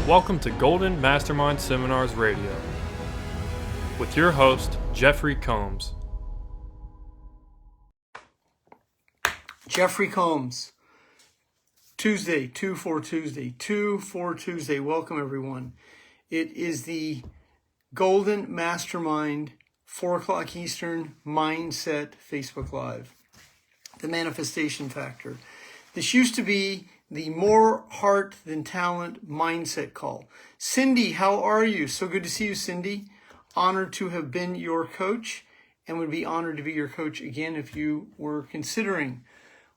Welcome to Golden Mastermind Seminars Radio with your host, Jeffrey Combs. Jeffrey Combs, Tuesday, 2-4-Tuesday. Welcome, everyone. It is the Golden Mastermind 4 o'clock Eastern Mindset Facebook Live, the manifestation factor. This used to be the more heart than talent mindset call. Cindy, how are you? So good to see you, Cindy. Honored to have been your coach and would be honored to be your coach again if you were considering.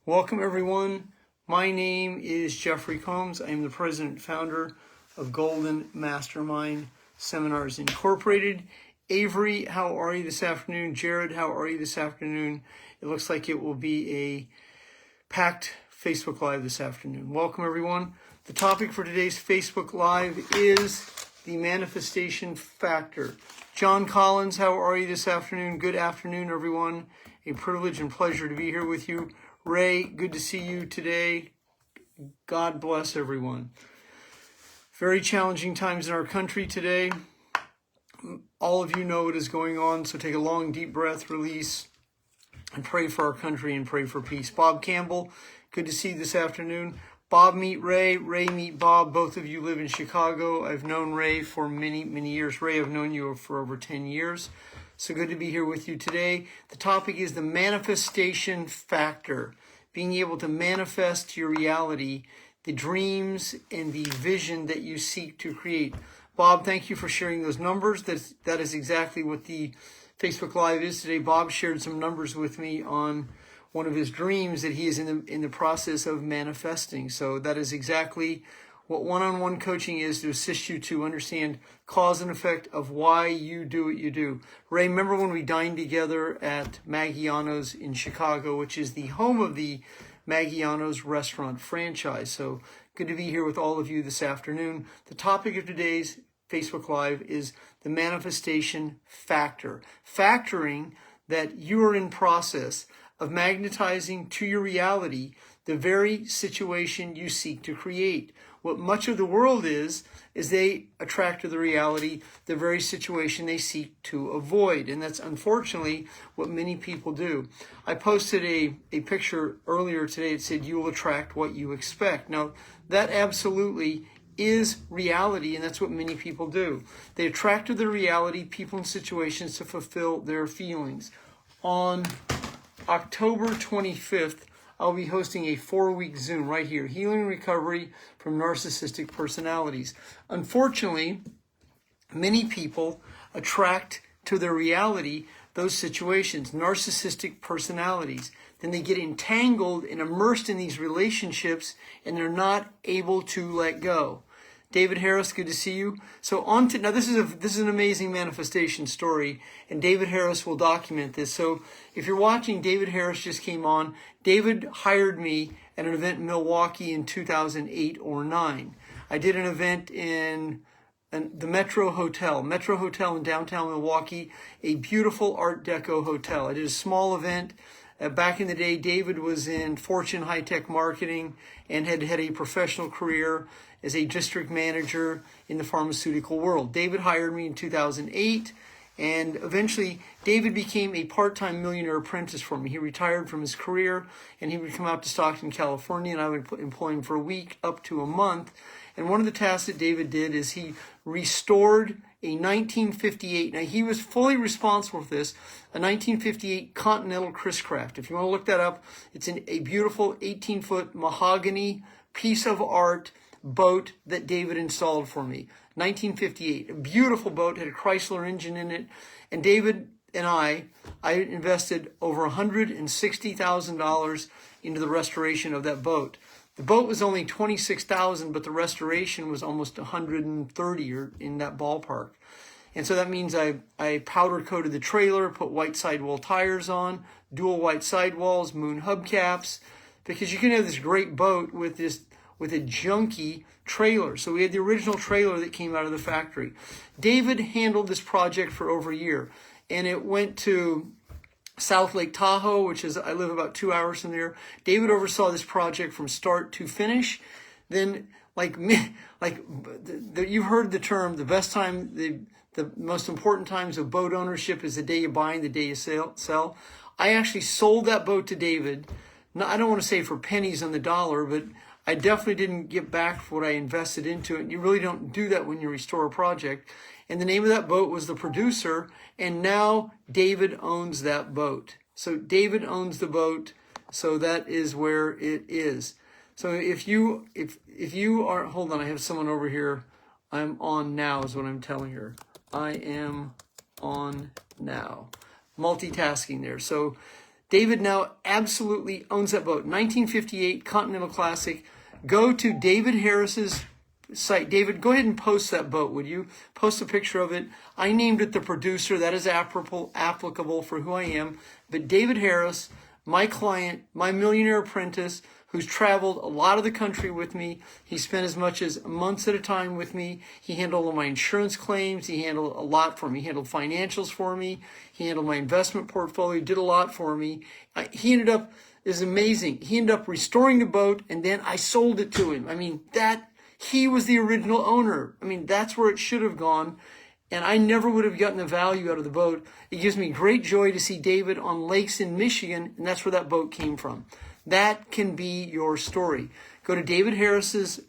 Welcome, everyone. My name is Jeffrey Combs. I am the president and founder of Golden Mastermind Seminars Incorporated. Avery, how are you this afternoon? Jared, how are you this afternoon? It looks like it will be a packed Facebook Live this afternoon. Welcome, everyone. The topic for today's Facebook Live is the manifestation factor. John Collins, how are you this afternoon? Good afternoon, everyone. A privilege and pleasure to be here with you. Ray, good to see you today. God bless everyone. Very challenging times in our country today. All of you know what is going on, so take a long, deep breath, release, and pray for our country and pray for peace. Bob Campbell, good to see you this afternoon. Bob meet Ray, Ray meet Bob. Both of you live in Chicago. I've known Ray for many, many years. Ray, I've known you for over 10 years. So good to be here with you today. The topic is the manifestation factor, being able to manifest your reality, the dreams and the vision that you seek to create. Bob, thank you for sharing those numbers. That is exactly what the Facebook Live is today. Bob shared some numbers with me on one of his dreams that he is in the process of manifesting. So that is exactly what one-on-one coaching is, to assist you to understand cause and effect of why you do what you do. Ray, remember when we dined together at Maggiano's in Chicago, which is the home of the Maggiano's restaurant franchise. So good to be here with all of you this afternoon. The topic of today's Facebook Live is the manifestation factor. Factoring that you are in process of magnetizing to your reality the very situation you seek to create. What much of the world is they attract to the reality the very situation they seek to avoid. And that's unfortunately what many people do. I posted a picture earlier today. It said, you will attract what you expect. Now, that absolutely is reality, and that's what many people do. They attract to the reality people and situations to fulfill their feelings. On October 25th, I'll be hosting a 4-week Zoom right here, Healing and Recovery from Narcissistic Personalities. Unfortunately, many people attract to their reality those situations, narcissistic personalities. Then they get entangled and immersed in these relationships, and they're not able to let go. David Harris, good to see you. So now this is an amazing manifestation story, and David Harris will document this. So if you're watching, David Harris just came on. David hired me at an event in Milwaukee in 2008 or 9. I did an event in the Metro Hotel in downtown Milwaukee, a beautiful Art Deco hotel. I did a small event. Back in the day, David was in Fortune High-Tech Marketing and had had a professional career as a district manager in the pharmaceutical world. David hired me in 2008, and eventually David became a part-time millionaire apprentice for me. He retired from his career, and he would come out to Stockton, California, and I would employ him for a week up to a month. And one of the tasks that David did is he restored a 1958, now he was fully responsible for this, a 1958 Continental Chris Craft. If you want to look that up, it's a beautiful 18-foot mahogany piece of art boat that David installed for me. 1958, a beautiful boat, had a Chrysler engine in it. And David and I invested over $160,000 into the restoration of that boat. The boat was only $26,000, but the restoration was almost $130 or in that ballpark. And so that means I powder coated the trailer, put white sidewall tires on, dual white sidewalls, moon hubcaps, because you can have this great boat with a junky trailer. So we had the original trailer that came out of the factory. David handled this project for over a year, and it went to South Lake Tahoe, which is, I live about 2 hours from there. David oversaw this project from start to finish. Then you've heard the term, the best time, the most important times of boat ownership is the day you buy and the day you sell. I actually sold that boat to David. Now, I don't want to say for pennies on the dollar, but I definitely didn't get back for what I invested into it. You really don't do that when you restore a project. And the name of that boat was The Producer, and now David owns that boat. So David owns the boat, so that is where it is. So if you are, hold on, I have someone over here. I'm on now is what I'm telling her. I am on now. Multitasking there. So David now absolutely owns that boat. 1958 Continental Classic. Go to David Harris's site. David, go ahead and post that boat, would you? Post a picture of it. I named it The Producer. That is applicable for who I am. But David Harris, my client, my millionaire apprentice, who's traveled a lot of the country with me. He spent as much as months at a time with me. He handled all my insurance claims. He handled a lot for me. He handled financials for me. He handled my investment portfolio, did a lot for me. He ended up, is amazing. He ended up restoring the boat, and then I sold it to him. I mean, he was the original owner. I mean, that's where it should have gone. And I never would have gotten the value out of the boat. It gives me great joy to see David on lakes in Michigan, and that's where that boat came from. That can be your story. Go to David Harris's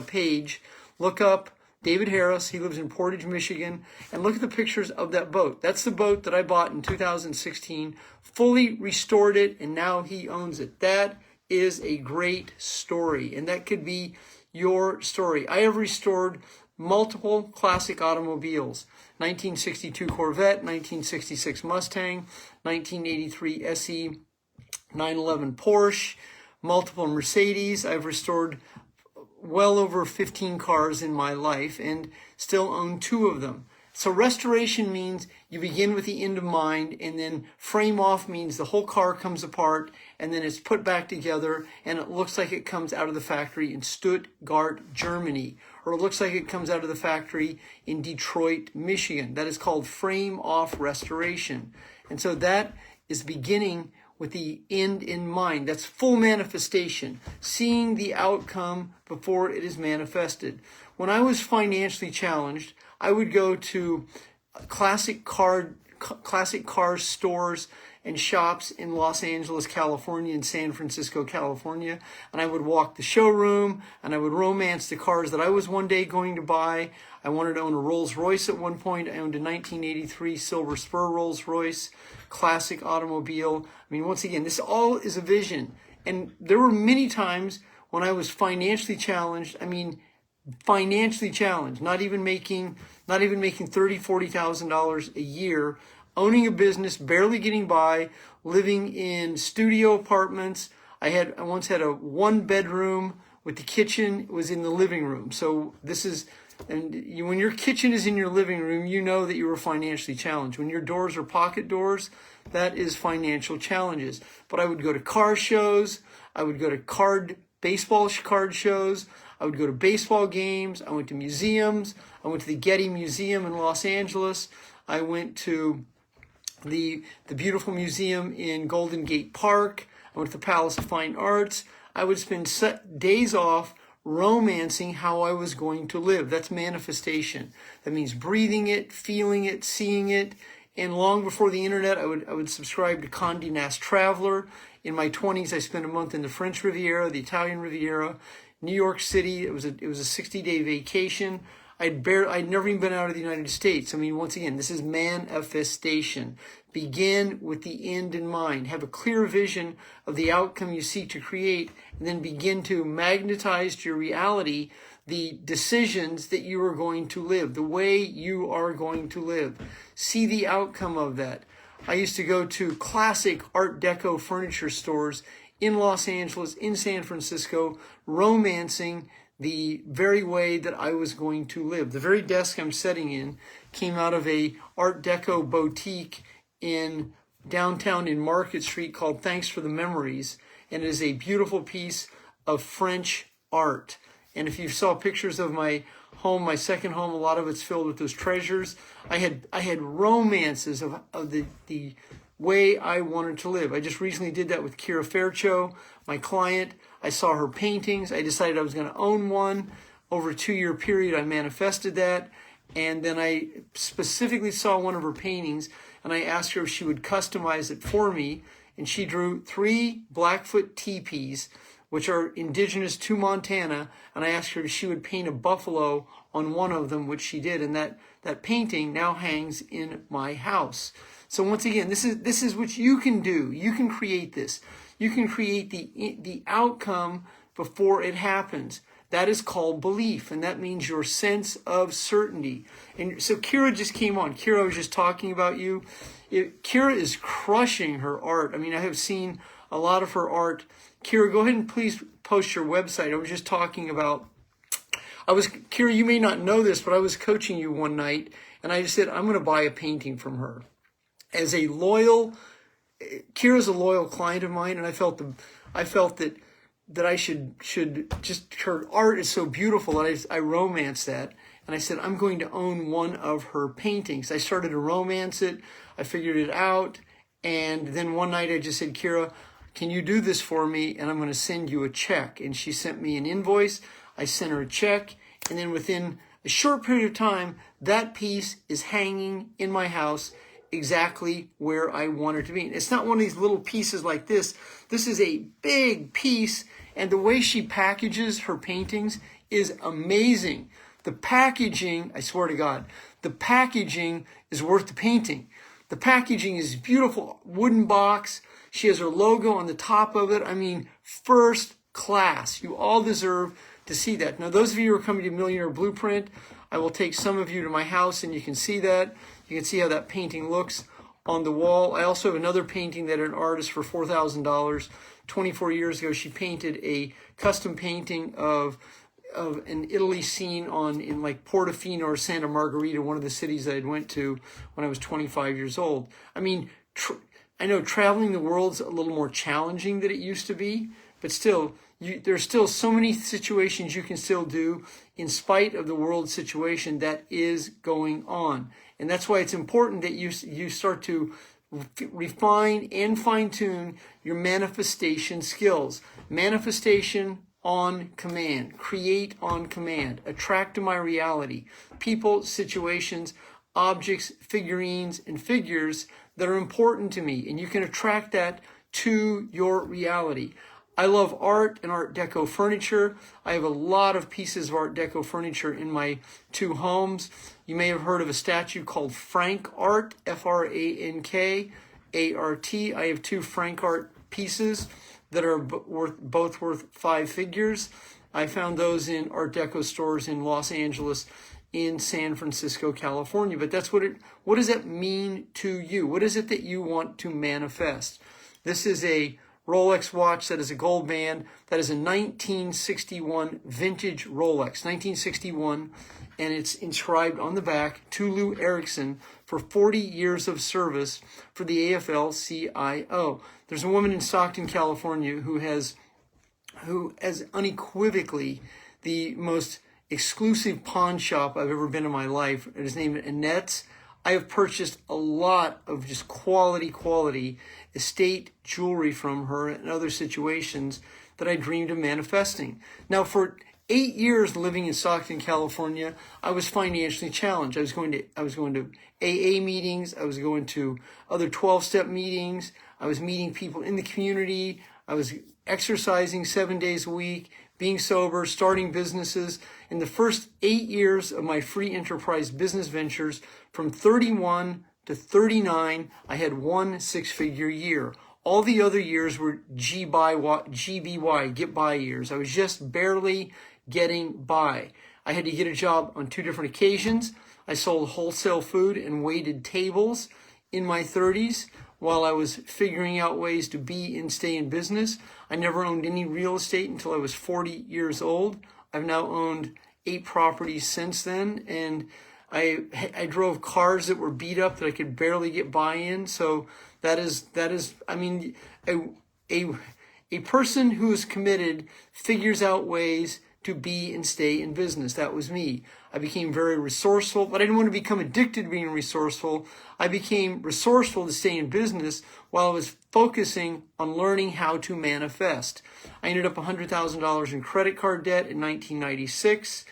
page, look up David Harris. He lives in Portage, Michigan, and look at the pictures of that boat. That's the boat that I bought in 2016, fully restored it, and now he owns it. That is a great story, and that could be your story. I have restored multiple classic automobiles: 1962 Corvette, 1966 Mustang, 1983 SE, 911 Porsche, multiple Mercedes. I've restored well over 15 cars in my life and still own 2 of them. So restoration means you begin with the end in mind, and then frame off means the whole car comes apart and then it's put back together and it looks like it comes out of the factory in Stuttgart, Germany, or it looks like it comes out of the factory in Detroit, Michigan. That is called frame off restoration. And so that is beginning with the end in mind. That's full manifestation, seeing the outcome before it is manifested. When I was financially challenged, I would go to classic car stores and shops in Los Angeles, California, and San Francisco, California, and I would walk the showroom and I would romance the cars that I was one day going to buy. I wanted to own a Rolls Royce at one point. I owned a 1983 Silver Spur Rolls Royce, classic automobile. I mean, once again, this all is a vision. And there were many times when I was financially challenged. I mean, financially challenged, not even making $30,000, $40,000 a year, owning a business, barely getting by, living in studio apartments. I once had a 1-bedroom with the kitchen was in the living room. So when your kitchen is in your living room, you know that you were financially challenged. When your doors are pocket doors, that is financial challenges. But I would go to car shows. I would go to baseball card shows. I would go to baseball games. I went to museums. I went to the Getty Museum in Los Angeles. I went to the beautiful museum in Golden Gate Park. I went to the Palace of Fine Arts. I would spend days off romancing how I was going to live. That's manifestation. That means breathing it, feeling it, seeing it. And long before the internet, I would subscribe to Condé Nast Traveler. In my 20s, I spent a month in the French Riviera, the Italian Riviera, New York City. It was a 60-day vacation. I'd never even been out of the United States. I mean, once again, this is manifestation. Begin with the end in mind. Have a clear vision of the outcome you seek to create, and then begin to magnetize to your reality the decisions that you are going to live, the way you are going to live. See the outcome of that. I used to go to classic Art Deco furniture stores in Los Angeles, in San Francisco, romancing the very way that I was going to live. The very desk I'm sitting in came out of a Art Deco boutique in downtown in Market Street called Thanks for the Memories, and it is a beautiful piece of French art. And if you saw pictures of my home, my second home, a lot of it's filled with those treasures. I had romances of the way I wanted to live. I just recently did that with Kira Faircho, my client. I saw her paintings. I decided I was going to own one. Over a 2-year period, I manifested that. And then I specifically saw one of her paintings, and I asked her if she would customize it for me. And she drew 3 Blackfoot teepees, which are indigenous to Montana. And I asked her if she would paint a buffalo on one of them, which she did. And that painting now hangs in my house. So once again, this is what you can do. You can create this. You can create the outcome before it happens. That is called belief, and that means your sense of certainty. And so Kira just came on. Kira, was just talking about you. Kira is crushing her art. I mean, I have seen a lot of her art. Kira, go ahead and please post your website. I was just talking about, Kira, you may not know this, but I was coaching you one night, and I just said, I'm going to buy a painting from her. Kira's a loyal client of mine, and I felt that I should just, her art is so beautiful that I romanced that. And I said, I'm going to own one of her paintings. I started to romance it. I figured it out. And then one night I just said, Kira, can you do this for me? And I'm going to send you a check. And she sent me an invoice. I sent her a check. And then within a short period of time, that piece is hanging in my house exactly where I want it to be. It's not one of these little pieces like this. This is a big piece, and the way she packages her paintings is amazing. The packaging, I swear to God, the packaging is worth the painting. The packaging is beautiful, wooden box. She has her logo on the top of it. I mean, first class. You all deserve to see that. Now, those of you who are coming to Millionaire Blueprint, I will take some of you to my house and you can see that. You can see how that painting looks on the wall. I also have another painting that an artist for $4,000. 24 years ago, she painted a custom painting of an Italy scene in like Portofino or Santa Margherita, one of the cities that I went to when I was 25 years old. I mean, I know traveling the world's a little more challenging than it used to be, but still, there's still so many situations you can still do in spite of the world situation that is going on. And that's why it's important that you start to refine and fine-tune your manifestation skills. Manifestation on command, create on command, attract to my reality, people, situations, objects, figurines, and figures that are important to me. And you can attract that to your reality. I love art and Art Deco furniture. I have a lot of pieces of Art Deco furniture in my 2 homes. You may have heard of a statue called Frank Art, Frankart. I have 2 Frank Art pieces that are both worth 5 figures. I found those in Art Deco stores in Los Angeles, in San Francisco, California. But that's what does that mean to you? What is it that you want to manifest? This is a Rolex watch that is a gold band. That is a 1961 vintage Rolex, 1961, and it's inscribed on the back to Lou Erickson for 40 years of service for the AFL-CIO. There's a woman in Stockton, California who has unequivocally the most exclusive pawn shop I've ever been in my life. It is named Annette's. I have purchased a lot of just quality estate jewelry from her and other situations that I dreamed of manifesting. Now, for 8 years living in Stockton, California, I was financially challenged. I was going to AA meetings. I was going to other 12-step meetings. I was meeting people in the community. I was exercising 7 days a week, being sober, starting businesses. In the first 8 years of my free enterprise business ventures, from 31 to 39, I had 1 6-figure year. All the other years were GBY, get by years. I was just barely getting by. I had to get a job on 2 different occasions. I sold wholesale food and waited tables in my 30s while I was figuring out ways to be and stay in business. I never owned any real estate until I was 40 years old. I've now owned 8 properties since then, and I drove cars that were beat up that I could barely get by in. So that is I mean, a person who is committed figures out ways to be and stay in business. That was me. I became very resourceful, but I didn't want to become addicted to being resourceful. I became resourceful to stay in business while I was focusing on learning how to manifest. I ended up $100,000 in credit card debt in 1996,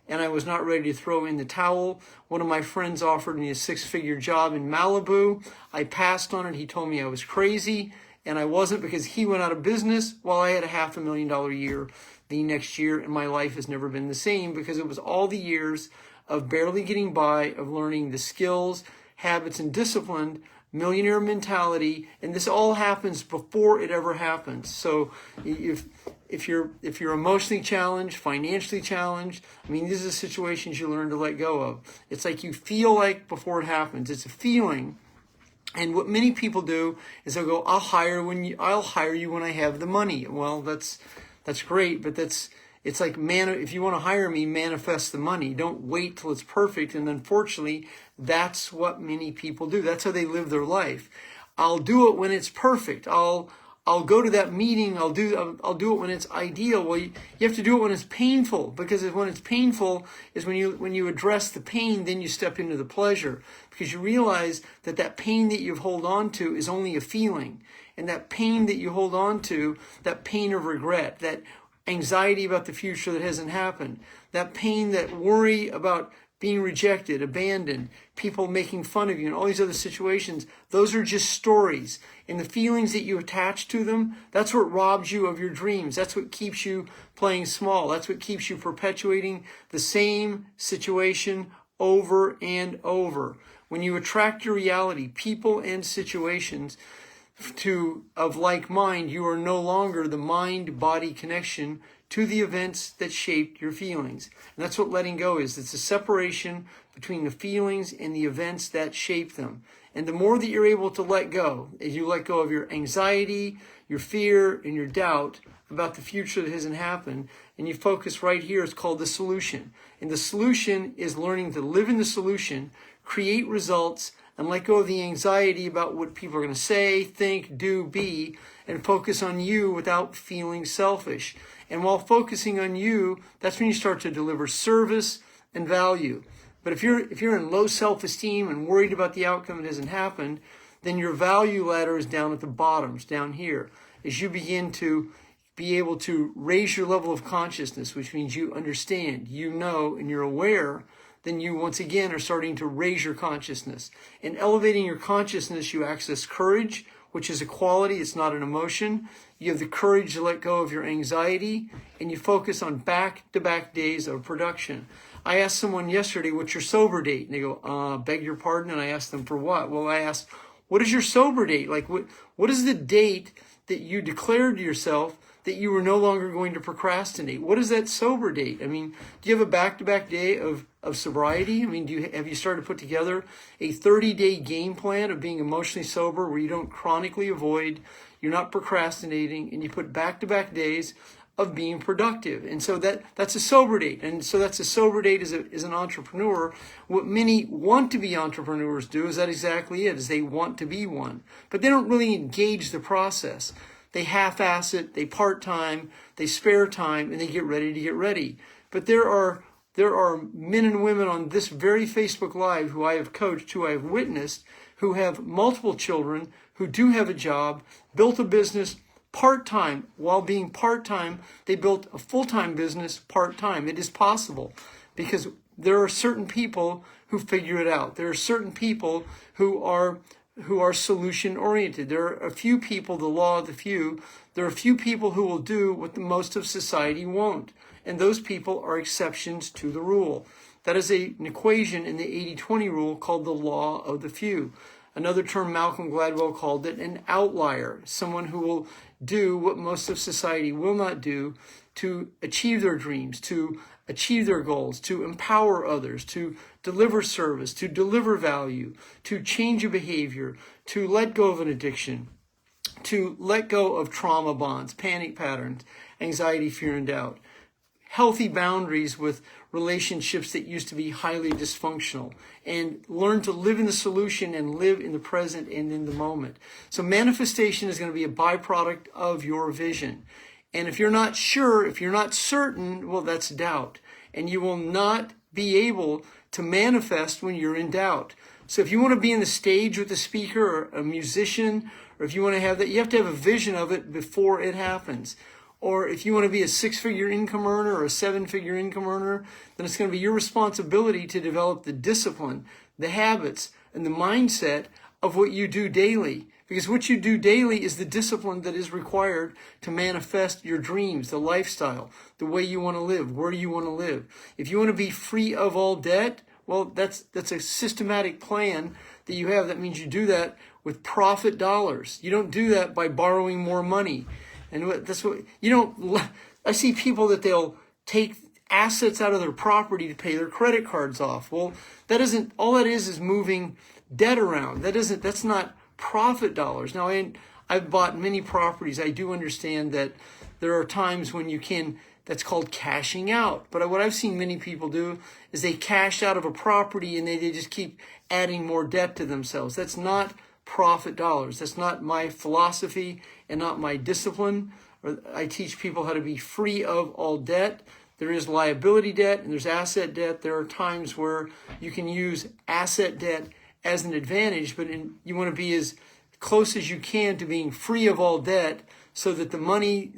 and I was not ready to throw in the towel. One of my friends offered me a six-figure job in Malibu. I passed on it. He told me I was crazy, and I wasn't, because he went out of business while I had a $500,000 year the next year, and my life has never been the same, because it was all the years of barely getting by, of learning the skills, habits, and discipline, millionaire mentality, and this all happens before it ever happens. So if you're emotionally challenged, financially challenged, I mean, these are the situations you learn to let go of. It's like you feel like before it happens. It's a feeling. And what many people do is they'll go, I'll hire you when I have the money. Well, that's great, but it's like, if you want to hire me, manifest the money. Don't wait till it's perfect. And unfortunately, that's what many people do. That's how they live their life. I'll do it when it's perfect. I'll go to that meeting. I'll do it when it's ideal. Well, you have to do it when it's painful, because when it's painful is when you address the pain, then you step into the pleasure, because you realize that pain that you hold on to is only a feeling. And that pain that you hold on to, that pain of regret, that anxiety about the future that hasn't happened, that pain, that worry about being rejected, abandoned, people making fun of you, and all these other situations, those are just stories. And the feelings that you attach to them, that's what robs you of your dreams. That's what keeps you playing small. That's what keeps you perpetuating the same situation over and over. When you attract your reality, people and situations of like mind, you are no longer the mind-body connection to the events that shaped your feelings. And that's what letting go is. It's a separation between the feelings and the events that shape them. And the more that you're able to let go, as you let go of your anxiety, your fear, and your doubt about the future that hasn't happened, and you focus right here, it's called the solution. And the solution is learning to live in the solution, create results, and let go of the anxiety about what people are going to say, think, do, be, and focus on you without feeling selfish. And while focusing on you, that's when you start to deliver service and value. But if you're in low self-esteem and worried about the outcome that hasn't happened, then your value ladder is down at the bottom, it's down here. As you begin to be able to raise your level of consciousness, which means you understand, you know, and you're aware, then you once again are starting to raise your consciousness. In elevating your consciousness, you access courage, which is a quality, it's not an emotion. You have the courage to let go of your anxiety, and you focus on back-to-back days of production. I asked someone yesterday, what's your sober date? And they go, beg your pardon? And I asked them, for what? Well, I asked, what is your sober date? Like, what is the date that you declared to yourself that you were no longer going to procrastinate? What is that sober date? I mean, do you have a back-to-back day of sobriety? I mean, have you started to put together a 30-day game plan of being emotionally sober where you don't chronically avoid, you're not procrastinating, and you put back-to-back days of being productive? And so that's a sober date. And so that's a sober date as an entrepreneur. What many want to be entrepreneurs do is that exactly it, is they want to be one. But they don't really engage the process. They half-ass it, they part-time, they spare time, and they get ready. But there are men and women on this very Facebook Live who I have coached, who I have witnessed, who have multiple children, who do have a job, built a business part-time. While being part-time, they built a full-time business part-time. It is possible, because there are certain people who figure it out. There are certain people who are solution-oriented. There are a few people, the law of the few, there are a few people who will do what the most of society won't. And those people are exceptions to the rule. That is an equation in the 80-20 rule called the law of the few. Another term Malcolm Gladwell called it an outlier, someone who will do what most of society will not do to achieve their dreams, to achieve their goals, to empower others, to deliver service, to deliver value, to change a behavior, to let go of an addiction, to let go of trauma bonds, panic patterns, anxiety, fear, and doubt. Healthy boundaries with relationships that used to be highly dysfunctional, and learn to live in the solution and live in the present and in the moment. So manifestation is going to be a byproduct of your vision. And if you're not sure, if you're not certain, well, that's doubt. And you will not be able to manifest when you're in doubt. So if you want to be in the stage with a speaker or a musician, or if you want to have that, you have to have a vision of it before it happens. Or if you want to be a 6-figure income earner or a 7-figure income earner, then it's going to be your responsibility to develop the discipline, the habits, and the mindset of what you do daily. Because what you do daily is the discipline that is required to manifest your dreams, the lifestyle, the way you want to live, where you want to live. If you want to be free of all debt, well, that's a systematic plan that you have. That means you do that with profit dollars. You don't do that by borrowing more money. And that's what, I see people that they'll take assets out of their property to pay their credit cards off. Well, all that is moving debt around. That's not profit dollars. Now, I've bought many properties. I do understand that there are times when that's called cashing out. But what I've seen many people do is they cash out of a property and they just keep adding more debt to themselves. That's not profit dollars. That's not my philosophy and not my discipline. I teach people how to be free of all debt. There is liability debt and there's asset debt. There are times where you can use asset debt as an advantage, but you want to be as close as you can to being free of all debt, so that the money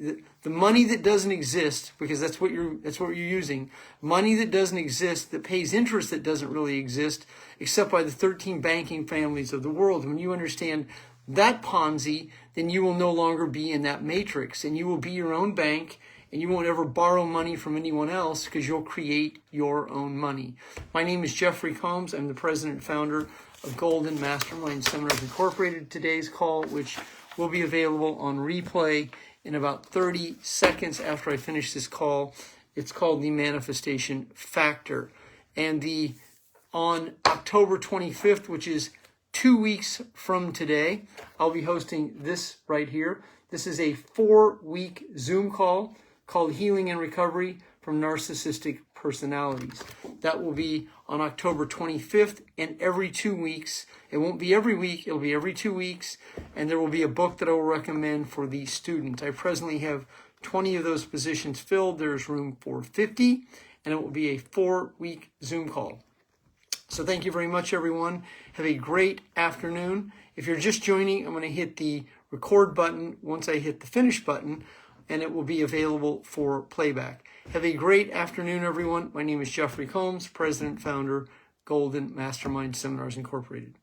that doesn't exist, because that's what you're using, money that doesn't exist, that pays interest that doesn't really exist, except by the 13 banking families of the world. When you understand that Ponzi, then you will no longer be in that matrix, and you will be your own bank, and you won't ever borrow money from anyone else, because you'll create your own money. My name is Jeffery Combs. I'm the president and founder of Golden Mastermind Seminars Incorporated. Today's call, which will be available on replay in about 30 seconds after I finish this call. It's called the Manifestation Factor. And on October 25th, which is 2 weeks from today, I'll be hosting this right here. This is a 4-week Zoom call called Healing and Recovery from Narcissistic Personalities. That will be on October 25th, and every 2 weeks. It won't be every week, it'll be every 2 weeks, and there will be a book that I will recommend for the student. I presently have 20 of those positions filled. There's room for 50, and it will be a 4-week Zoom call. So thank you very much, everyone. Have a great afternoon. If you're just joining, I'm going to hit the record button once I hit the finish button, and it will be available for playback. Have a great afternoon, everyone. My name is Jeffery Combs, president, founder, Golden Mastermind Seminars Incorporated.